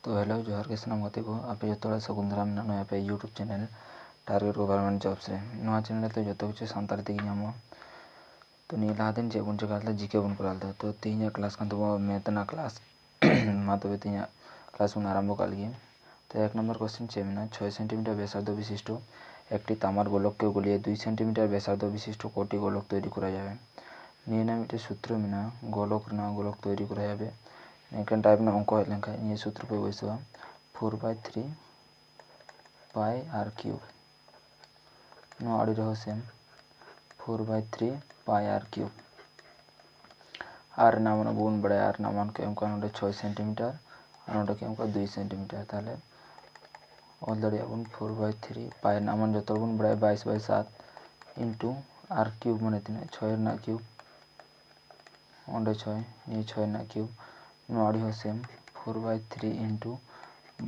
तो हेलो जोहार के सामान गति को आप जो सगुन दाराम ना पे YouTube channel target government jobs रे चैनल तो जो कुछ सानताली तेगी नामो तो नहीं लहा दिन चेक बन चेका जीके बन करालता तो तीन क्लास का तो मैथ ना क्लास मा तो तीन क्लास बन आरम्भ कर लिए तो एक नम्बर क्वेश्चन चे मेना 6 सेंटीमिटार व्यासार्ध विशिष्ट एक तामार गोलक के गलिए 2 सेंटीमिटार व्यासार्ध विशिष्ट कोटी गोलक तैरी करा जाए निये ना मिटे सूत्र मेना गोलक तैरी करा जाए इनकान टाइप ना अंक हज लेखा ये सूत्र पे बैसा 4/3 पाई आर क्यूब नो आड़ी रहो सेम 4/3 पाई आर क्यूब आर नाम बन बड़ा आर नाम के एमका 6 सेंटीमिटार और नोडे के एमका 2 सेंटीमिटार ताले ऑल दड़िया बन 4/3 पाई नाम जो बन बड़ा 22/7 इंटू आर क्यूब माने तीन 6 ना क्यूब ओंडे 6 ये 6 ना क्यूब नो आड़ी हो सेम 4/3 इंटू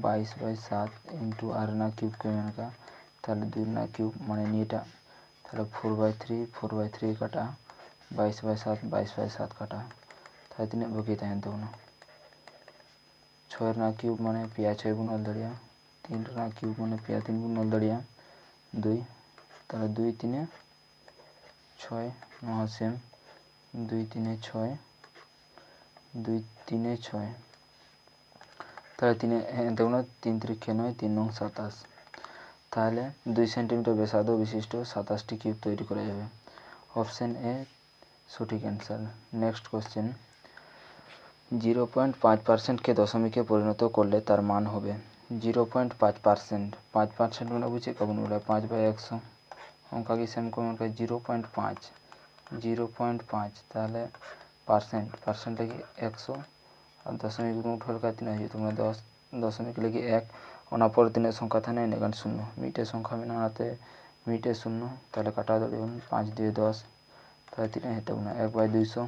22/7 इंटू आर ना क्यूब के मेनका ताले 2 ना क्यूब माने नीटा ताले 4/3 काटा 22/7 काटा ताले तीन बाकी तहन तबना 6 ना क्यूब माने पिया 6 गुण ऑल दड़िया 3 ना क्यूब माने पिया 3 गुण ऑल दड़िया 2 ताले 2 3 6 नो सेम 2 3 6 2 3 6 ताले तीन तबना 3 3 9 3 9 27 ताहले 2 सेंटीमिटार व्यासार्ध विशिष्ट 27 टी किউব तैरी करा जाए ऑप्शन ए सठिक आंसर। नेक्स्ट क्वेश्चन 0.5% के दशमिके परिणत करले तार मान होबे 0.5% 5% মানে বুঝে কখন বলে 5/100 অঙ্ক কি সেম কমন করে 0.5 তাহলে পার্সেন্ট লাগি 100 और दशमिक गुण उठल का तीन है तुम्हें 10 दशमिक लगी 1 और पर तीन संख्या था नहीं निकाल 0 मीटे संख्या में नाते मीटे 0 ताले काटा दड़े 5 2 10 ताले तीन है तब ना 1/200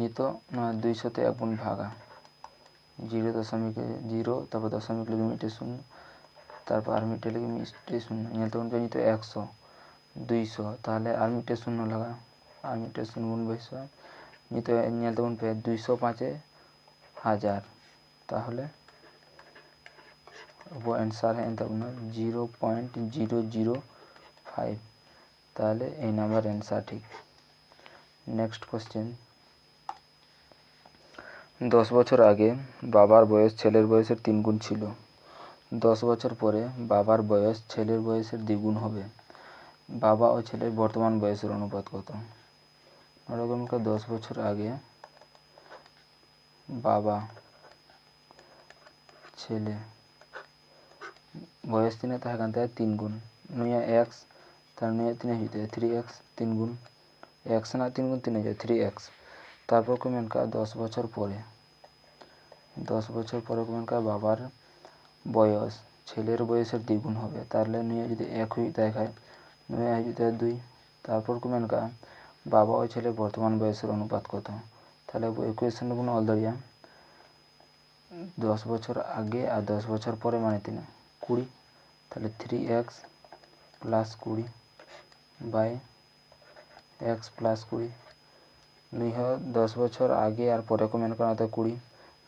ये तो ना 200 ते 1 गुण भागा 0.0 तब दशमिक लगी मीटे 0 तारपर आर मीटे लगी मीटे 0 ये तो उनपे ये तो 100 200 ताले आर मीटे 0 लगा आर मीटे 0 गुण 200 ये तो ये तो उनपे 205 1000 ताहले वो आंसर है तब ना 0.005 ताहले ए नंबर आंसर ठीक। नेक्स्ट क्वेश्चन 10 বছর আগে বাবার বয়স ছেলের বয়সের 3 গুণ ছিল 10 বছর পরে বাবার বয়স ছেলের বয়সের দ্বিগুণ হবে বাবা ও ছেলের বর্তমান বয়সের অনুপাত কত ওরকম का 10 বছর আগে বাবা ছেলে বয়স তিনে তাহলে 3 গুণ নুয়া x তার নুয়া তিনে হইতে 3x 3 গুণ x না 3 গুণ 3 হয়ে যায় 3x তারপর কমেন का 10 বছর পরে 10 বছর পরে কমেন का বাবার বয়স ছেলের বয়সের দ্বিগুণ হবে তাহলে নুয়া যদি 1 হই দেখায় নুয়া হইতে 2 তারপর কমেন का বাবা ও ছেলের বর্তমান বয়সের অনুপাত কত তাহলে ইকুয়েশন গুলো অল দড়িয়া 10 বছর আগে আর 10 বছর পরে মানে 20 তাহলে 3x plus 20 by x plus 20 नहीं है 10 বছর আগে আর পরে কমেন্ট করা তো 20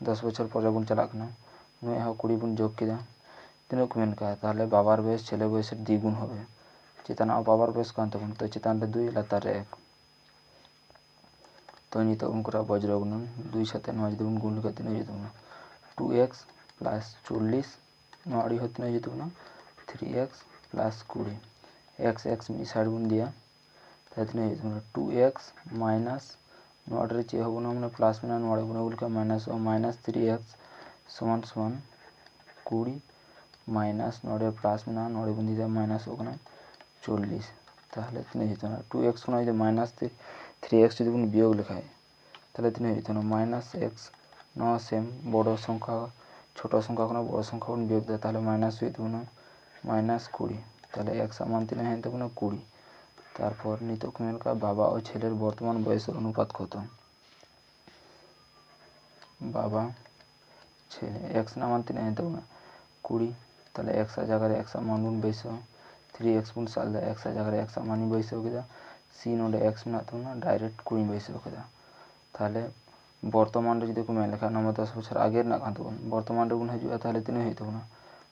10 বছর পরে গুণ চালাক না नहीं है 20 গুণ যোগ কিনা তিন কমেন্ট করা তাহলে বাবার বয়স ছেলে বয়সের দ্বিগুণ হবে চেতনা বাবার বয়স কান্ত গুণ তো চেতনাটা 2 লাতারে 1 तो नहीं तो उनका वज्र गुणन 2 साथे 9 যদি গুণ করতে না যেত না 2x प्लस 40 नड़ी होते ना जेत ना 3x प्लस 20 x में साइड गुण दिया ताते 2x माइनस नड़े चे हम ना मैंने प्लस में नड़े गुण का माइनस और माइनस 3x समान समान 20 माइनस नड़े प्लस में नड़े गुण दिया माइनस होगा 40 ताहले तीन जेत ना 2x को माइनस 3x जो गुण वियोग लिखाए ताहले तीन जेत ना माइनस x न सेम बड़ संख्या छोट संख्या को बड़ संख्या गुण वियोग दिया ताहले माइनस हुई तब ना माइनस 20 ताहले एक समान तीन है तब ना 20 तारपर नितक मेन का बाबा और छेलेर बर्तमान बयसेर अनुपात कत बाबा छेले एक्स नामान तीन है तब ना 20 ताहले एक्स जगह एक्स मान गुण 3x गुण साल एक्स जगह एक्स मान बैसो के सी नोडे एक्स में तब ना डायरेक्ट 20 बैसो के ताहले बर्तमान जुदी को मेन लेखा 10 बछर आगे तब बर्तमान बन हजूँ ताहले तीन होना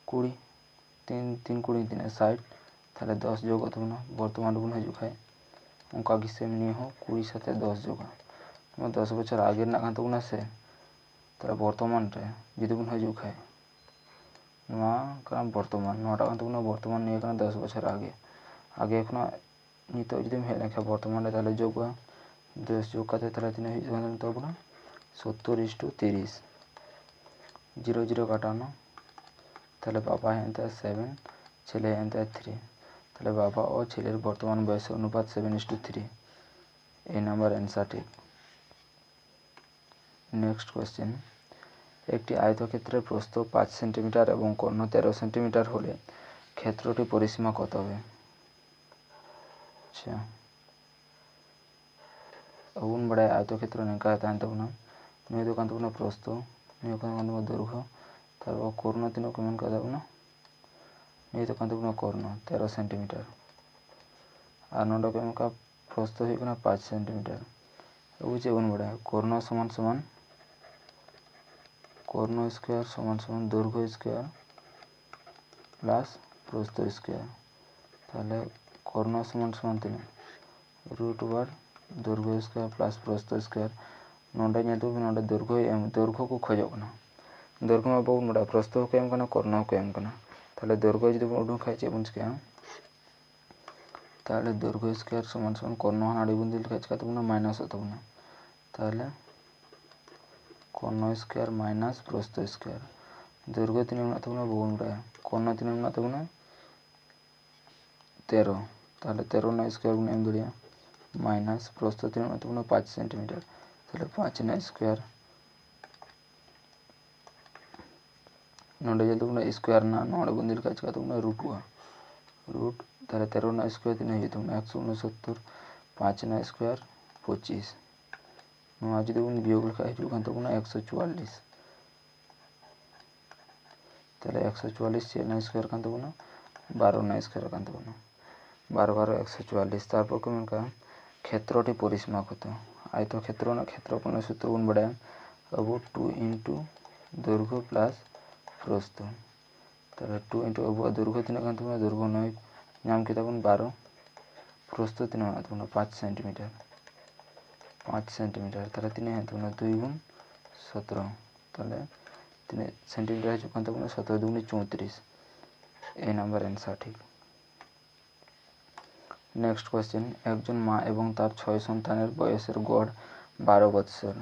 20 3 20 3 60 ताहले 10 जोग तबना बर्तमान बन हजू खाए उनका सेम नहीं हो 20 साथे 10 जोगा 10 बछर आगे तबना से ताहले बर्तमान रे जुदी बन हजू खाए बर्तमान तबना बर्तमान नहीं 10 बछर आगे आगे नित जुदी हेज लेखा बर्तमान ताहले जोगा 10 जोग करते ताहले तीन तबना 70:30 0 0 काटानो ताहले बाबा हेनते 7 छेले हेनते 3 ताहले बाबा और छेलेर बर्तमान बयस अनुपात 7:3 ए नम्बर आंसर ठीक। नेक्स्ट क्वेश्चन एक आयतक्षेत्रेर प्रस्थ 5 सेंटीमिटार और कर्ण 13 सेंटीमिटार होले क्षेत्रटी परिसीमा कत होबे। अच्छा अब बड़ा आयतक्षेत्र निका तहन तबना नियो तबना प्रस्थ नियो तबना दैर्घ्य तारपर कर्ण तीनों को मन तबना नियो तबना कर्ण 13 सेंटीमिटार और नोडे को प्रस्थ होना 5 सेंटीमिटार अब चेबन बड़ा कर्ण समान समान कर्ण स्क्वायर समान समान दैर्घ्य स्क्वायर प्लस प्रस्थ स्क्वायर ताहले कर्ण समान समान तीन √/, दैर्घ्य स्क्वायर प्लस प्रस्थ स्क्वायर नोडे नोडे दैर्घ्य को खोजना दैर्घ्य में बहुत बड़ा प्रस्थ को एम कर्ण को एम ताहले दैर्घ्य जो उडूक खाए चेबन चिका ताहले दैर्घ्य स्क्वायर समान समान कर्ण हाड़ी बन दिल खाए चिका तबना माइनस तबना ताहले कर्ण स्क्वायर माइनस प्रस्थ स्क्वायर दैर्घ्य तीन में तबना बहुत बड़ा कर्ण तीन में तबना 13 ताहले 13 ना स्क्वायर गुण एम दड़िया माइनस प्रस्थ तीन में तबना 5 सेंटीमिटार ताहले 5 ना स्क्वायर नोडे तबना स्क्वायर ना नोडे बन दिल खाए चिका तबना रूट ताहले 13 ना स्क्वायर तीन हो तबना 169 5 ना स्क्वायर 25 नोआ जुदी बन वियोग लेखा हजू तबना 144 ताहले 144 6 ना स्क्वायर तबना 12 ना स्क्वायर तबना 12 12 144 तारपर को मनका क्षेत्रटी परिसीमा कत आयतक्षेत्र ना क्षेत्रफल सूत्र बन बड़ा अब 2 * दैर्घ्य प्लस प्रस्थ ताहले 2 * अब दैर्घ्य तीन तबना दैर्घ्य 9 नाम के तबन 12 प्रस्थ तीन तबना 5 सेंटीमिटार ताहले तीन तबना 2 * 17 ताहले 3 सेंटीमिटार हजू तबना 17 × 2 = 34 ए नम्बर आंसर ठीक। नेक्स्ट क्वेश्चन एकजन मा एवं तार 6 सन्तानेर बयसेर गड़ 12 बछर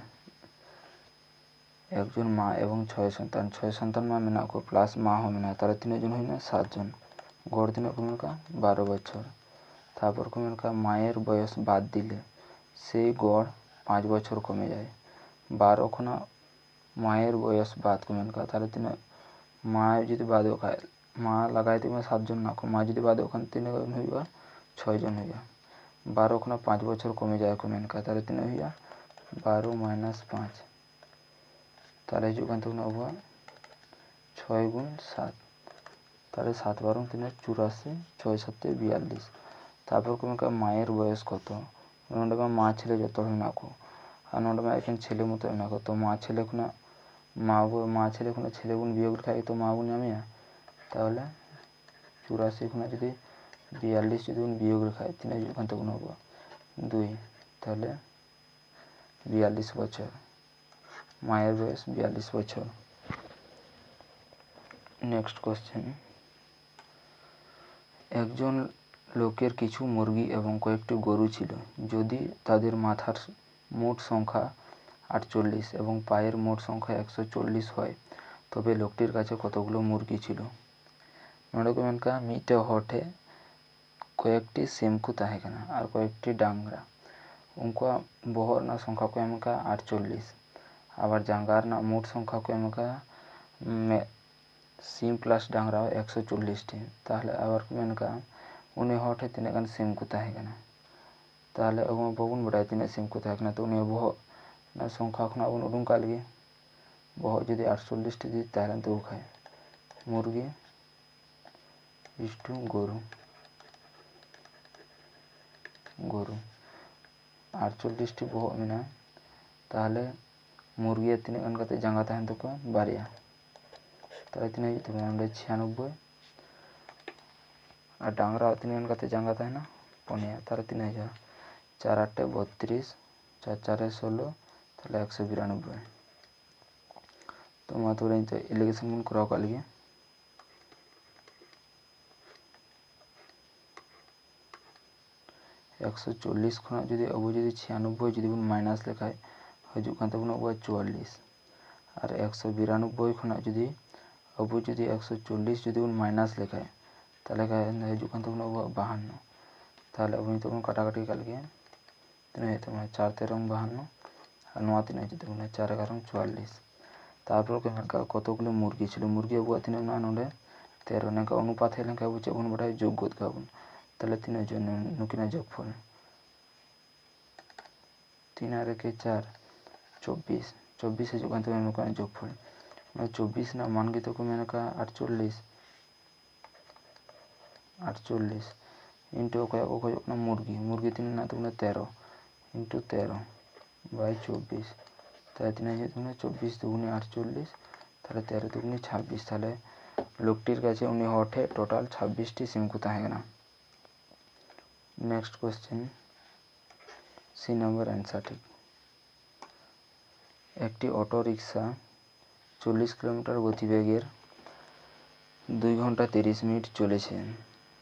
एकजन मा एवं 6 सन्तान मा मेना को प्लस मा हो मेना तारा तीन जन होना 7 जन गड़ तीन को मेनका 12 बछर तारपर को मेनका मायर बयस बाद दिले से गड़ 5 बछर कमे जाए 12 खना मायर बयस बाद को मेनका तारा तीन मा जुदी बाद खाए मा लगाए तो 7 जन ना को मा जुदी बाद तीन जन हुआ 6 जन हुआ 12 खना 5 बछर कमे जाए को मेनका तारा तीन हुआ 12 - 5 ताहले हजू तबना हुआ 6 × 7 ताहले 7 * 12 3 = 84 6 × 7 = 42 तारपर को मेनका मायर बयस कत नोडे में मा छेले जो मेना को और नोडे में एखान छेले मतो मेना को तो मा छेले खुना मा छेले खुना छेले बन वियोग लेखाए तो मा बन नामिया ताहले 84 खुना जुदी 42 जुदी बन वियोग लेखाए तीन हजू तबना हुआ 2 ताहले 42 बछर मायर बयस 42 बछर। नेक्स्ट क्वेश्चन एकजन लोकेर किछु मुरगी एवं कयेकटी गरु छिलो यदि तादेर माथार मोट संख्या 48 एवं पायेर मोट संख्या 140 हय तबे लोकटिर काछे कतगुलो मुरगी छिलो नोडे को मेनका मिटे हटे कयेकटी सिम को ताहे कना और कयेकटी डांगरा उनका बहर ना संख्या को एमका 48 आबार जांगार ना मोट संख्या को एमका सिम प्लस डांगरा 140 टी ताहले आबार को मेनका उन्हें हटे तीन गान सिम को ताहे कना ताहले अब बबन बड़ा तीन सिम को ताहे कना तो उन्हें बह ना संख्या खुना बन उडूम का लगे बह जुदी 48 टी दी ताहले तो खाए मुरगी इष्टू गरु गरु 48 टी बह मेना ताहले मुर्गी तीन गान कते जांगा तहन तको बारिया ताले तीन हजू तबना नोडे 96 और डांगरा तीन गान कते जांगा तहना पनिया ताले तीन हजा 4 8 32 4 4 16 ताले 192 तो मा तोरे तो एलिगेशन बन कराव का लगे 140 खना जुदी अब जुदी 96 जुदी बन माइनस लेखाय हजू कान तबना अब 44 और 192 खना जुदी अब जुदी 140 जुदी बन माइनस लेखाय ताले का हजू कान तबना अब 52 ताले अब तबन काटाकाटी का लगे तीन तबना 4 13 52 और नोआ तीन हजू तबना 4 11 44 तारपर को मेनका कतगुलो मुर्गी छिलो मुर्गी अब तीन ना नोडे 13 नेका अनुपात हे लेखा अब चेबन बडाय जोग गद गाबन ताले तीन हजू नुकिना जोगफल 3 और 1 4 24 24 हजू कान तबना नुकिना जोगफल 24 ना मान गितो को मेनका 48 इंटू को खोजना मुर्गी मुर्गी तीन ना तबना 13 इंटू 13 बाय 24 ताले तीन हजू तबना 24 दुगुनी 48 ताले 13 दुगुनी 26 ताले लोकटिर काছে উনি হঠে টোটাল 26টি সিমকু তাহেনা next question C number answer ठीक একটি অটো রিক্সা 40 কিলোমিটার গতিবেগের 2 ঘন্টা 30 মিনিট চলেছে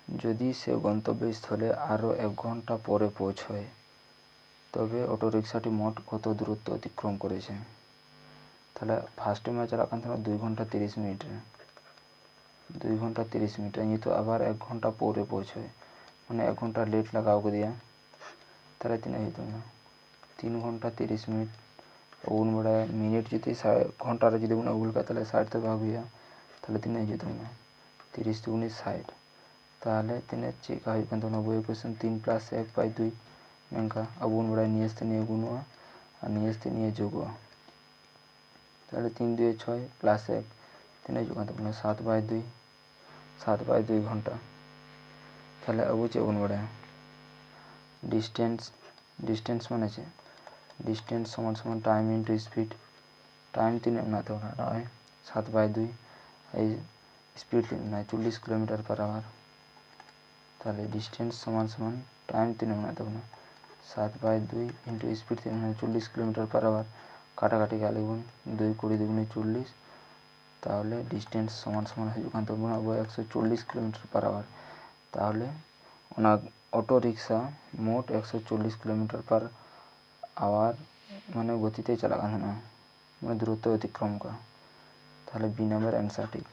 যদি সে গন্তব্যস্থলে আরও 1 ঘন্টা পরে পৌঁছয় তবে অটো রিক্সাটি মোট কত দূরত্ব অতিক্রম করেছে তাহলে ফার্স্ট में चला कान 2 घंटा 30 मिनट 2 घंटा 30 मिनट ये तो आबार 1 घंटा पौरे पहुँचे मैंने 1 घंटा लेट लगाओ दिया तारे तीन ही तुम 3 घंटा 30 मिनट उन बड़ा मिनट जो घंटा जो उगुल का 60 तो भाग हुआ ताले तीन ही तुम 30 दुगुनी 60 ताले तीन चेक हुई नब्बे क्वेश्चन 3 + 1 बाय 2 मेनका अब उन बड़ा नियस्ते नहीं गुणवा और नियस्ते नहीं जोगवा ताले 3 2 6 + 1 तीन जो 7 बाय 2 घंटा ताले अब चेबन बड़ा डिस्टेंस माने डिस्टेंस समान समान टाइम इंटू स्पीड टाइम तीन ना तो 7 बाय 2 स्पीड तीन 40 किलोमीटर पर आवर ताले डिस्टेंस समान समान टाइम तीन ना तो 7 बाय 2 इंटू स्पीड तीन 40 किलोमीटर पर आवर काटाकाटी का लिखुन 2 20 दुगुनी 40 ताहले डिस्टेंस समान समान हजूकान तो अब 140 किलोमीटर पर आवर ताहले ओना ऑटो रिक्शा मोट 140 किलोमीटर पर आवर माने गतिते चला मैंने दूरत्व अतिक्रम का ताहले बी नंबर आंसर ठीक।